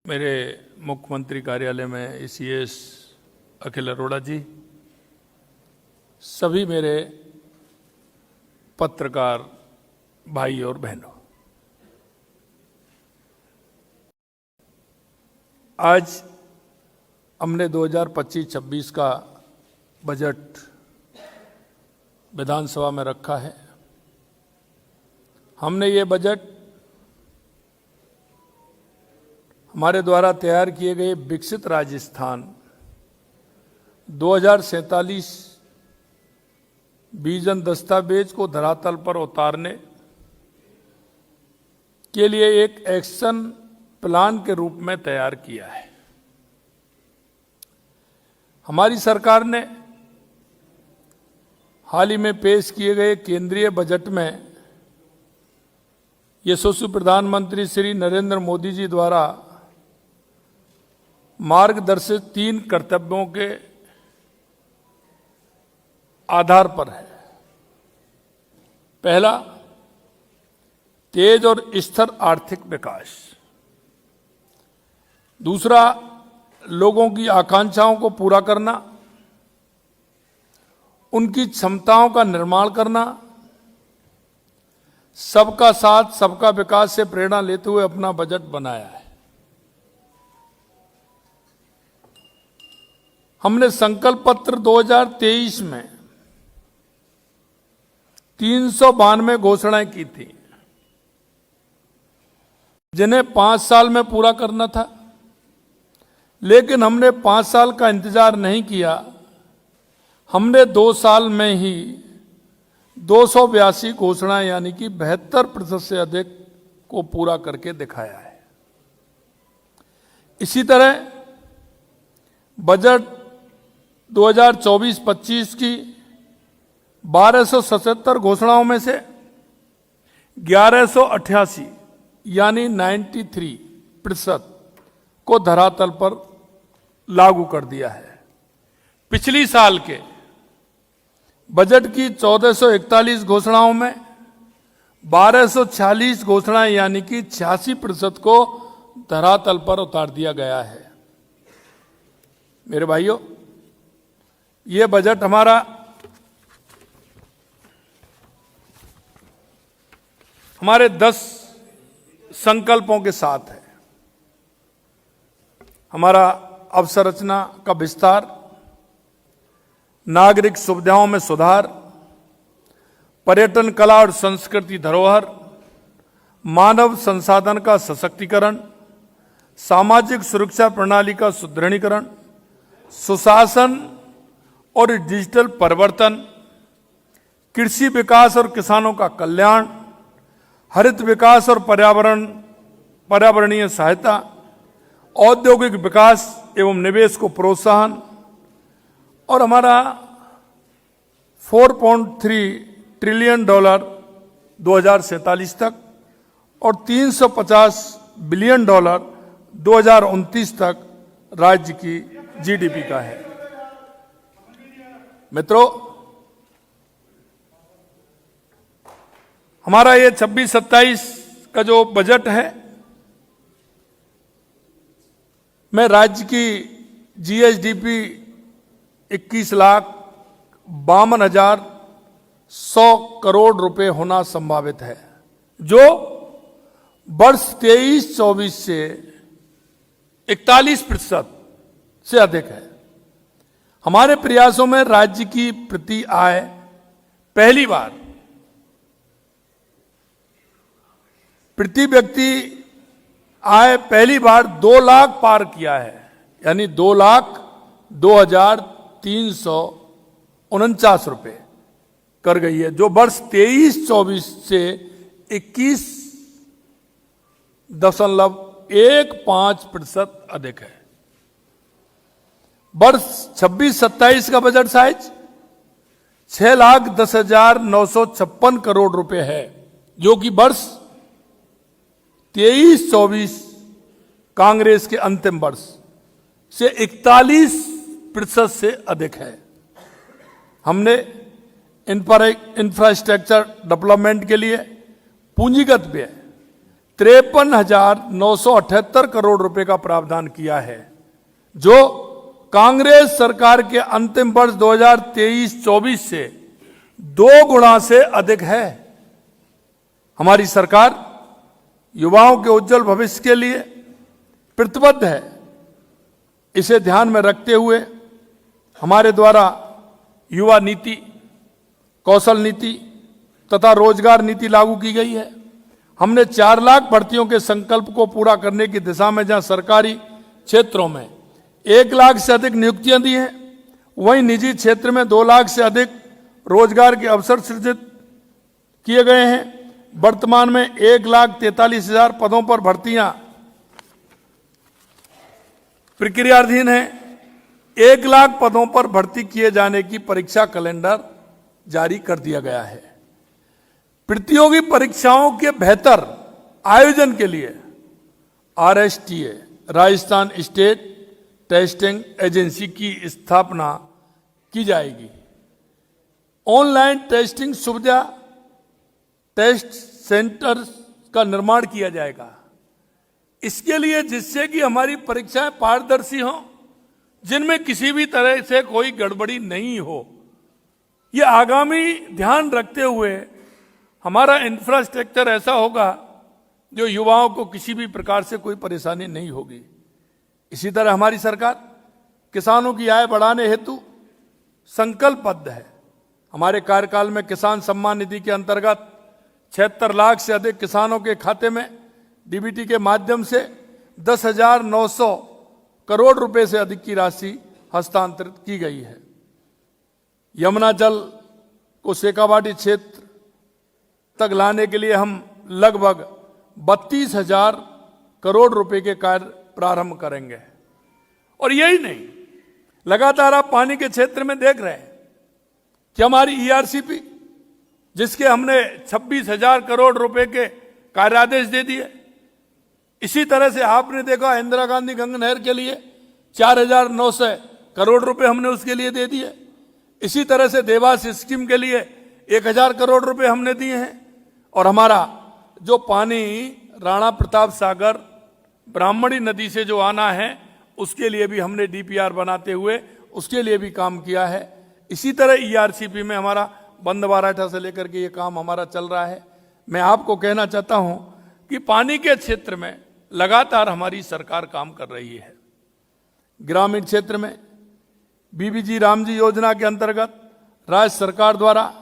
मेरे मुख्यमंत्री कार्यालय में सीएस अखिल अरोड़ा जी, सभी मेरे पत्रकार भाई और बहनों, आज हमने 2025-26 का बजट विधानसभा में रखा है। हमने ये बजट हमारे द्वारा तैयार किए गए विकसित राजस्थान 2047 विजन दस्तावेज को धरातल पर उतारने के लिए एक एक्शन प्लान के रूप में तैयार किया है। हमारी सरकार ने हाल ही में पेश किए गए केंद्रीय बजट में यशस्वी प्रधानमंत्री श्री नरेंद्र मोदी जी द्वारा मार्गदर्शित 3 कर्तव्यों के आधार पर है। पहला, तेज और स्थिर आर्थिक विकास। दूसरा, लोगों की आकांक्षाओं को पूरा करना, उनकी क्षमताओं का निर्माण करना। सबका साथ सबका विकास से प्रेरणा लेते हुए अपना बजट बनाया है। हमने संकल्प पत्र 2023 में 392 घोषणाएं की थी, जिन्हें 5 साल में पूरा करना था, लेकिन हमने 5 साल का इंतजार नहीं किया। हमने 2 साल में ही 282 घोषणाएं यानी कि 72% से अधिक को पूरा करके दिखाया है। इसी तरह बजट 2024-25 की 1277 घोषणाओं में से 1188 यानी 93% को धरातल पर लागू कर दिया है। पिछली साल के बजट की 1441 घोषणाओं में 1246 घोषणाएं यानी कि 86% को धरातल पर उतार दिया गया है। मेरे भाइयों, ये बजट हमारे 10 संकल्पों के साथ है। हमारा अवसंरचना का विस्तार, नागरिक सुविधाओं में सुधार, पर्यटन, कला और संस्कृति धरोहर, मानव संसाधन का सशक्तिकरण, सामाजिक सुरक्षा प्रणाली का सुदृढ़ीकरण, सुशासन और डिजिटल परिवर्तन, कृषि विकास और किसानों का कल्याण, हरित विकास और पर्यावरणीय सहायता, औद्योगिक विकास एवं निवेश को प्रोत्साहन, और हमारा $4.3 ट्रिलियन 2047 तक और $350 बिलियन 2029 तक राज्य की जीडीपी का है। मित्रों, हमारा ये 26-27 का जो बजट है, में राज्य की जीएसडीपी 21,52,100 करोड़ रुपए होना संभावित है, जो वर्ष 23-24 से 41% से अधिक है। हमारे प्रयासों में राज्य की प्रति आय पहली बार प्रति व्यक्ति आय 2 लाख पार किया है, यानी 2,02,349 रुपए कर गई है, जो वर्ष 23-24 से 21.15% अधिक है। वर्ष 26-27 का बजट साइज 6,10,956 करोड़ रुपए है, जो कि वर्ष 23-24 कांग्रेस के अंतिम वर्ष से 41% से अधिक है। हमने इंफ्रास्ट्रक्चर डेवलपमेंट के लिए पूंजीगत व्यय 53,978 करोड़ रुपए का प्रावधान किया है, जो कांग्रेस सरकार के अंतिम वर्ष 2023-24 से 2 गुना से अधिक है। हमारी सरकार युवाओं के उज्जवल भविष्य के लिए प्रतिबद्ध है। इसे ध्यान में रखते हुए हमारे द्वारा युवा नीति, कौशल नीति तथा रोजगार नीति लागू की गई है। हमने 4 लाख भर्तियों के संकल्प को पूरा करने की दिशा में जहां सरकारी क्षेत्रों में 1 लाख से अधिक नियुक्तियां दी हैं, वहीं निजी क्षेत्र में 2 लाख से अधिक रोजगार के अवसर सृजित किए गए हैं। वर्तमान में 1,43,000 पदों पर भर्तियां प्रक्रियाधीन हैं। 1 लाख पदों पर भर्ती किए जाने की परीक्षा कैलेंडर जारी कर दिया गया है। प्रतियोगी परीक्षाओं के बेहतर आयोजन के लिए RSTA, Rajasthan state testing agency की स्थापना की जाएगी। ऑनलाइन टेस्टिंग सुविधा, टेस्ट सेंटर का निर्माण किया जाएगा। इसके लिए जिससे कि हमारी परीक्षाएं पारदर्शी हों, जिनमें किसी भी तरह से कोई गड़बड़ी नहीं हो। ये आगामी ध्यान रखते हुए हमारा इंफ्रास्ट्रक्चर ऐसा होगा जो युवाओं को किसी भी प्रकार से कोई परेशानी नहीं होगी। इसी तरह हमारी सरकार किसानों की आय बढ़ाने हेतु संकल्पबद्ध है। हमारे कार्यकाल में किसान सम्मान निधि के अंतर्गत 76 लाख से अधिक किसानों के खाते में डीबीटी के माध्यम से 10,900 करोड़ रुपए से अधिक की राशि हस्तांतरित की गई है। यमुना जल को शेखावाटी क्षेत्र तक लाने के लिए हम लगभग 32,000 करोड़ रुपए के कार्य प्रारंभ करेंगे। और यही नहीं, लगातार आप पानी के क्षेत्र में देख रहे हैं कि हमारी ERCP, जिसके हमने 26,000 करोड़ रुपए के कार्यादेश दे दिए। इसी तरह से आपने देखा इंदिरा गांधी गंगा नहर के लिए 4,900 करोड़ रुपए हमने उसके लिए दे दिए। इसी तरह से देवास स्कीम के लिए 1,000 करोड़ रुपए हमने दिए हैं। और हमारा जो पानी राणा प्रताप सागर ब्राह्मणी नदी से जो आना है, उसके लिए भी हमने DPR बनाते हुए उसके लिए भी काम किया है। इसी तरह ERCP में हमारा बंदवाराठा से लेकर के ये काम हमारा चल रहा है। मैं आपको कहना चाहता हूं कि पानी के क्षेत्र में लगातार हमारी सरकार काम कर रही है। ग्रामीण क्षेत्र में BBG रामजी योजना के अंतर्गत राज्य सरकार द्वारा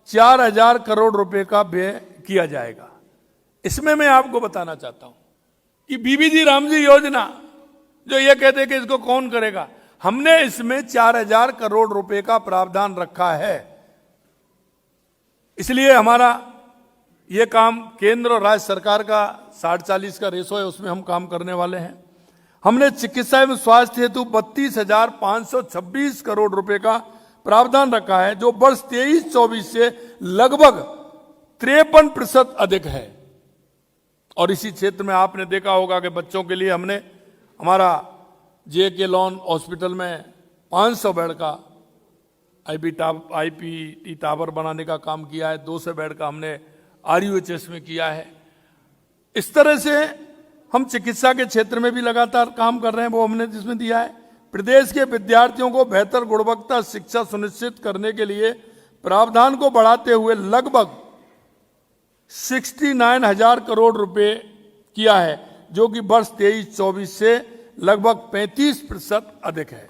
4,000 करोड़ रुपए का व्यय किया जाएगा। इसमें मैं आपको बताना चाहता हूं कि BBG रामजी योजना, जो ये कहते कि इसको कौन करेगा, हमने इसमें 4,000 करोड़ रुपए का प्रावधान रखा है। इसलिए हमारा ये काम केंद्र और राज्य सरकार का 60-40 का रेशो है, उसमें हम काम करने वाले हैं। हमने चिकित्सा एवं स्वास्थ्य हेतु 32,526 करोड़ रुपए का प्रावधान रखा है, जो वर्ष 23-24 से लगभग 53% अधिक है। और इसी क्षेत्र में आपने देखा होगा कि बच्चों के लिए हमने हमारा JK लॉन हॉस्पिटल में 500 बेड का IPT टावर बनाने का काम किया है। 200 बेड का हमने RUHS में किया है। इस तरह से हम चिकित्सा के क्षेत्र में भी लगातार काम कर रहे हैं, वो हमने जिसमें दिया है। प्रदेश के विद्यार्थियों को बेहतर गुणवत्ता शिक्षा सुनिश्चित करने के लिए प्रावधान को बढ़ाते हुए लगभग 69,000 करोड़ रुपए किया है, जो कि वर्ष 23-24 से लगभग 35% अधिक है।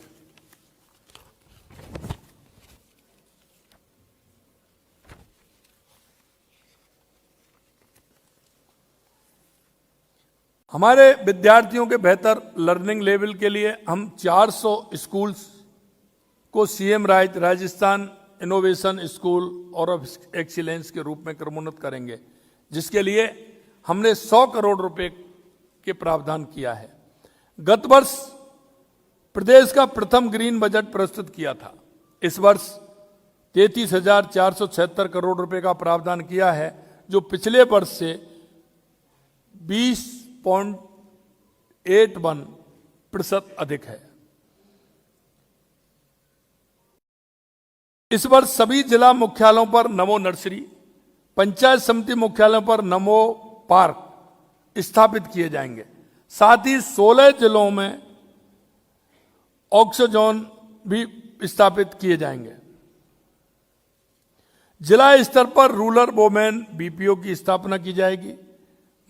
हमारे विद्यार्थियों के बेहतर लर्निंग लेवल के लिए हम 400 स्कूल्स को CM राजस्थान इनोवेशन स्कूल और ऑफ एक्सीलेंस के रूप में क्रमोन्नत करेंगे, जिसके लिए हमने 100 करोड़ रुपए के प्रावधान किया है। गत वर्ष प्रदेश का प्रथम ग्रीन बजट प्रस्तुत किया था। इस वर्ष 33,476 करोड़ रुपए का प्रावधान किया है, जो पिछले वर्ष से 20.81% अधिक है। इस वर्ष सभी जिला मुख्यालयों पर नमो नर्सरी, पंचायत समिति मुख्यालयों पर नमो पार्क स्थापित किए जाएंगे। साथ ही 16 जिलों में ऑक्सीजन भी स्थापित किए जाएंगे। जिला स्तर पर रूरल वुमेन बीपीओ की स्थापना की जाएगी।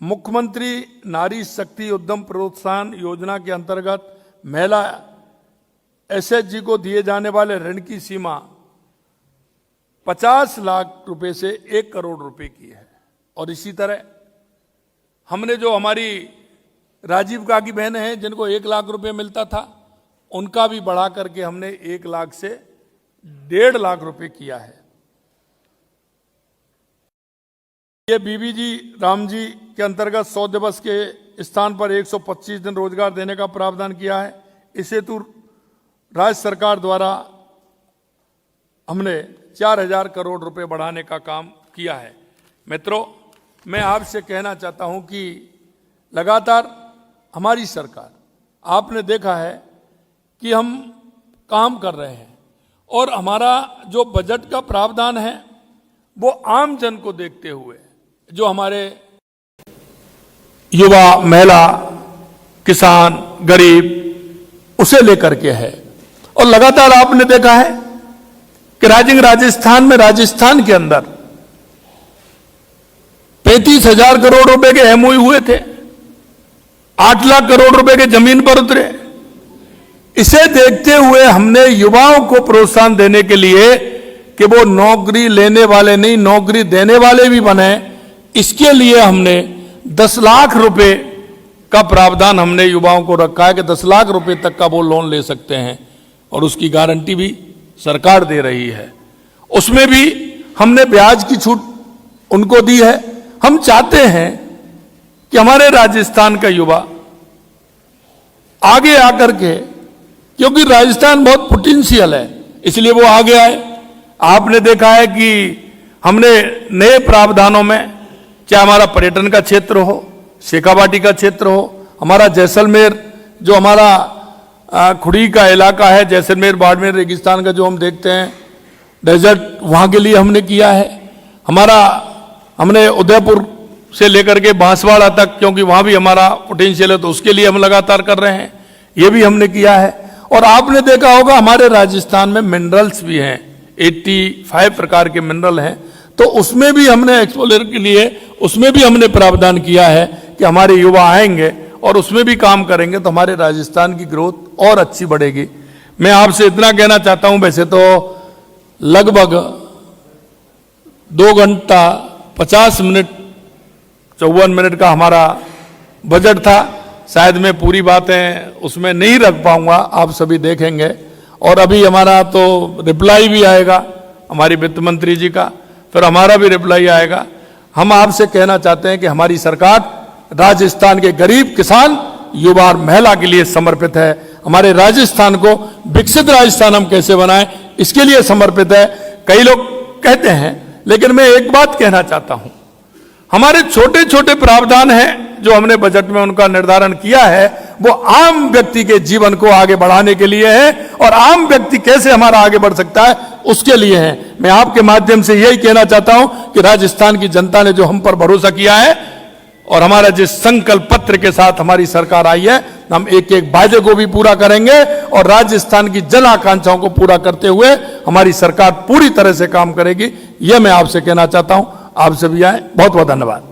मुख्यमंत्री नारी शक्ति उद्यम प्रोत्साहन योजना के अंतर्गत महिला एसएचजी को दिए जाने वाले ऋण की सीमा 50 लाख रुपए से 1 करोड़ रुपए की है। और इसी तरह हमने जो हमारी राजीव गांधी बहनें हैं जिनको 1 लाख रुपए मिलता था, उनका भी बढ़ा करके हमने 1 लाख से 1.5 लाख रुपए किया है। ये बीबीजी रामजी के अंतर्गत 100 दिवस के स्थान पर 125 दिन रोजगार देने का प्रावधान किया है। इस हेतु राज्य सरकार द्वारा हमने 4,000 करोड़ रुपए बढ़ाने का काम किया है। मित्रों, मैं आपसे कहना चाहता हूं कि लगातार हमारी सरकार, आपने देखा है कि हम काम कर रहे हैं और हमारा जो बजट का प्रावधान है वो आम जन को देखते हुए, जो हमारे युवा, महिला, किसान, गरीब, उसे लेकर के है। और लगातार आपने देखा है कि राजस्थान के अंदर 35,000 करोड़ रुपए के एमओयू हुए थे, 8 लाख करोड़ रुपए के जमीन पर उतरे। इसे देखते हुए हमने युवाओं को प्रोत्साहन देने के लिए कि वो नौकरी लेने वाले नहीं, नौकरी देने वाले भी बने, इसके लिए हमने 10 लाख रुपए का प्रावधान हमने युवाओं को रखा है कि 10 लाख रुपए तक का वो लोन ले सकते हैं और उसकी गारंटी भी सरकार दे रही है। उसमें भी हमने ब्याज की छूट उनको दी है। हम चाहते हैं कि हमारे राजस्थान का युवा आगे आकर के, क्योंकि राजस्थान बहुत पोटेंशियल है, इसलिए वो आगे आए। आपने देखा है कि हमने नए प्रावधानों में, चाहे हमारा पर्यटन का क्षेत्र हो, शेखावाटी का क्षेत्र हो, हमारा जैसलमेर जो हमारा खुड़ी का इलाका है, जैसलमेर बाड़मेर रेगिस्तान का जो हम देखते हैं डेजर्ट, वहां के लिए हमने किया है। हमने उदयपुर से लेकर के बांसवाड़ा तक, क्योंकि वहां भी हमारा पोटेंशियल है, तो उसके लिए हम लगातार कर रहे हैं, ये भी हमने किया है। और आपने देखा होगा हमारे राजस्थान में मिनरल्स भी हैं, 85 प्रकार के मिनरल हैं, तो उसमें भी हमने एक्सप्लोर के लिए उसमें भी हमने प्रावधान किया है कि हमारे युवा आएंगे और उसमें भी काम करेंगे तो हमारे राजस्थान की ग्रोथ और अच्छी बढ़ेगी। मैं आपसे इतना कहना चाहता हूं, वैसे तो लगभग 2 घंटा 50 मिनट 54 मिनट का हमारा बजट था, शायद मैं पूरी बातें उसमें नहीं रख पाऊंगा, आप सभी देखेंगे। और अभी हमारा तो रिप्लाई भी आएगा हमारी वित्त मंत्री जी का, फिर हमारा भी रिप्लाई आएगा। हम आपसे कहना चाहते हैं कि हमारी सरकार राजस्थान के गरीब, किसान, युवा और महिला के लिए समर्पित है। हमारे राजस्थान को विकसित राजस्थान हम कैसे बनाएं, इसके लिए समर्पित है। कई लोग कहते हैं, लेकिन मैं एक बात कहना चाहता हूं, हमारे छोटे छोटे प्रावधान हैं जो हमने बजट में उनका निर्धारण किया है, वो आम व्यक्ति के जीवन को आगे बढ़ाने के लिए है और आम व्यक्ति कैसे हमारा आगे बढ़ सकता है उसके लिए है। मैं आपके माध्यम से यही कहना चाहता हूं कि राजस्थान की जनता ने जो हम पर भरोसा किया है और हमारा जिस संकल्प पत्र के साथ हमारी सरकार आई है, हम एक एक वायदे को भी पूरा करेंगे और राजस्थान की जन आकांक्षाओं को पूरा करते हुए हमारी सरकार पूरी तरह से काम करेगी। यह मैं आपसे कहना चाहता हूं। आप सभी आए, बहुत बहुत धन्यवाद।